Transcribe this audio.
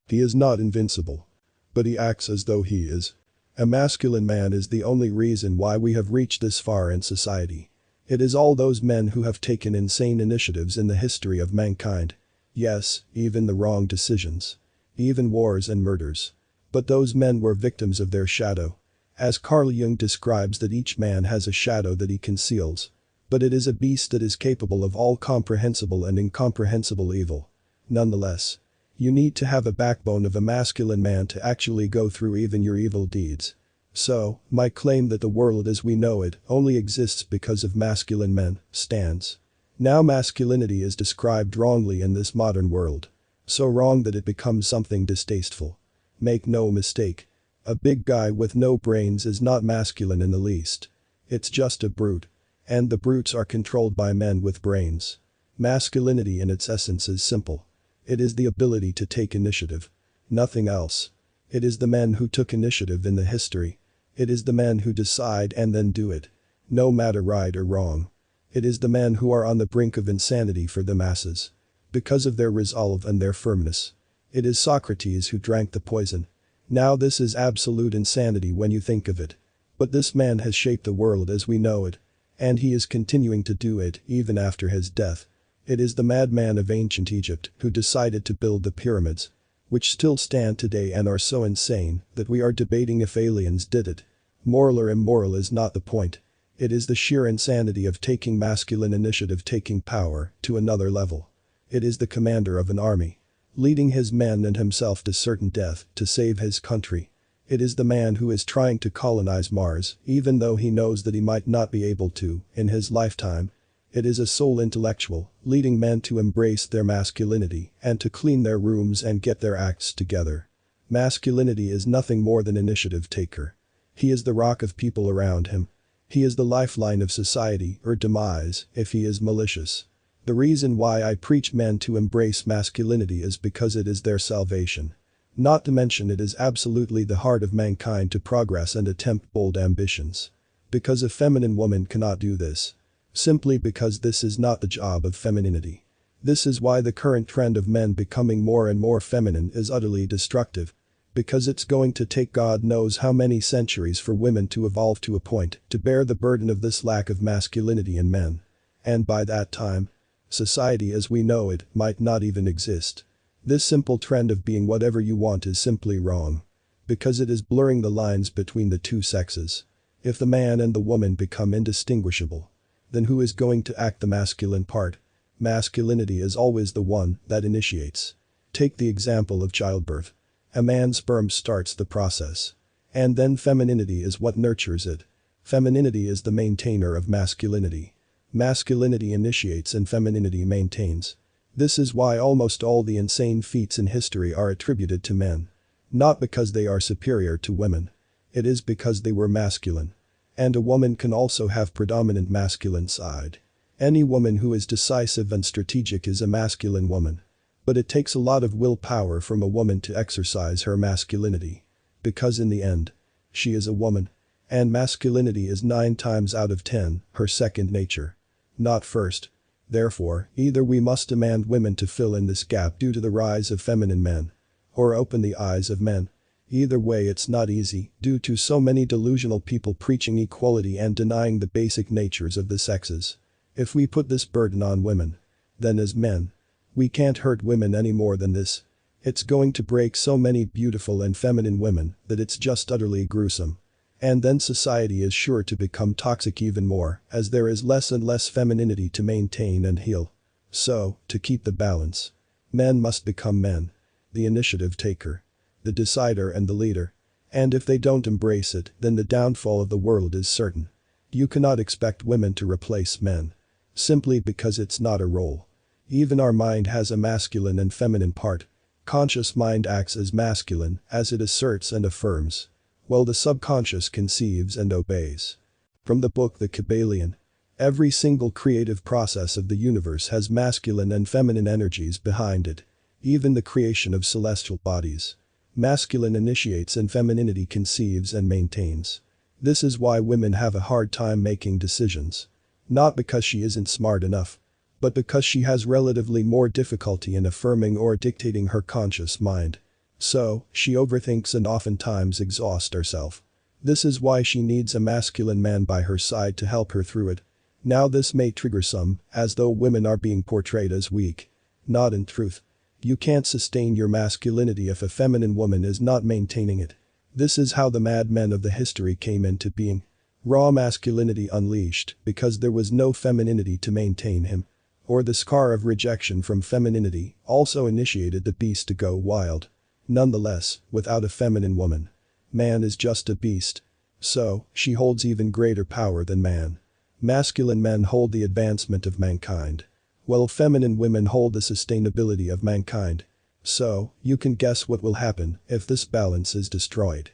He is not invincible. But he acts as though he is. A masculine man is the only reason why we have reached this far in society. It is all those men who have taken insane initiatives in the history of mankind. Yes, even the wrong decisions. Even wars and murders. But those men were victims of their shadow. As Carl Jung describes that each man has a shadow that he conceals. But it is a beast that is capable of all comprehensible and incomprehensible evil. Nonetheless, you need to have a backbone of a masculine man to actually go through even your evil deeds. So, my claim that the world as we know it only exists because of masculine men stands. Now masculinity is described wrongly in this modern world. So wrong that it becomes something distasteful. Make no mistake. A big guy with no brains is not masculine in the least. It's just a brute. And the brutes are controlled by men with brains. Masculinity in its essence is simple. It is the ability to take initiative. Nothing else. It is the men who took initiative in the history. It is the men who decide and then do it. No matter right or wrong. It is the men who are on the brink of insanity for the masses. Because of their resolve and their firmness. It is Socrates who drank the poison. Now this is absolute insanity when you think of it. But this man has shaped the world as we know it. And he is continuing to do it even after his death. It is the madman of ancient Egypt who decided to build the pyramids. Which still stand today and are so insane that we are debating if aliens did it. Moral or immoral is not the point. It is the sheer insanity of taking masculine initiative, taking power to another level. It is the commander of an army. Leading his men and himself to certain death to save his country. It is the man who is trying to colonize Mars even though he knows that he might not be able to in his lifetime. It is a sole intellectual leading men to embrace their masculinity and to clean their rooms and get their acts together. Masculinity is nothing more than initiative taker. He is the rock of people around him. He is the lifeline of society or demise if he is malicious. The reason why I preach men to embrace masculinity is because it is their salvation. Not to mention it is absolutely the heart of mankind to progress and attempt bold ambitions. Because a feminine woman cannot do this. Simply because this is not the job of femininity. This is why the current trend of men becoming more and more feminine is utterly destructive. Because it's going to take God knows how many centuries for women to evolve to a point to bear the burden of this lack of masculinity in men. And by that time, society as we know it might not even exist. This simple trend of being whatever you want is simply wrong. Because it is blurring the lines between the two sexes. If the man and the woman become indistinguishable, then who is going to act the masculine part? Masculinity is always the one that initiates. Take the example of childbirth. A man's sperm starts the process. And then femininity is what nurtures it. Femininity is the maintainer of masculinity. Masculinity initiates and femininity maintains. This is why almost all the insane feats in history are attributed to men. Not because they are superior to women. It is because they were masculine. And a woman can also have predominant masculine side. Any woman who is decisive and strategic is a masculine woman. But it takes a lot of willpower from a woman to exercise her masculinity. Because in the end, she is a woman. And masculinity is 9 times out of 10 her second nature. Not first. Therefore, either we must demand women to fill in this gap due to the rise of feminine men. Or open the eyes of men. Either way it's not easy due to so many delusional people preaching equality and denying the basic natures of the sexes. If we put this burden on women, then as men, we can't hurt women any more than this. It's going to break so many beautiful and feminine women that it's just utterly gruesome. And then society is sure to become toxic even more as there is less and less femininity to maintain and heal. So, to keep the balance, men must become men. The initiative taker. The decider and the leader. And if they don't embrace it, then the downfall of the world is certain. You cannot expect women to replace men. Simply because it's not a role. Even our mind has a masculine and feminine part. Conscious mind acts as masculine as it asserts and affirms. While the subconscious conceives and obeys. From the book The KYBALION. Every single creative process of the universe has masculine and feminine energies behind it. Even the creation of celestial bodies. Masculine initiates and femininity conceives and maintains. This is why women have a hard time making decisions. Not because she isn't smart enough. But because she has relatively more difficulty in affirming or dictating her conscious mind. So, she overthinks and oftentimes exhausts herself. This is why she needs a masculine man by her side to help her through it. Now this may trigger some, as though women are being portrayed as weak. Not in truth. You can't sustain your masculinity if a feminine woman is not maintaining it. This is how the madmen of the history came into being. Raw masculinity unleashed because there was no femininity to maintain him. Or the scar of rejection from femininity also initiated the beast to go wild. Nonetheless, without a feminine woman, man is just a beast. So, she holds even greater power than man. Masculine men hold the advancement of mankind, while feminine women hold the sustainability of mankind. So, you can guess what will happen if this balance is destroyed.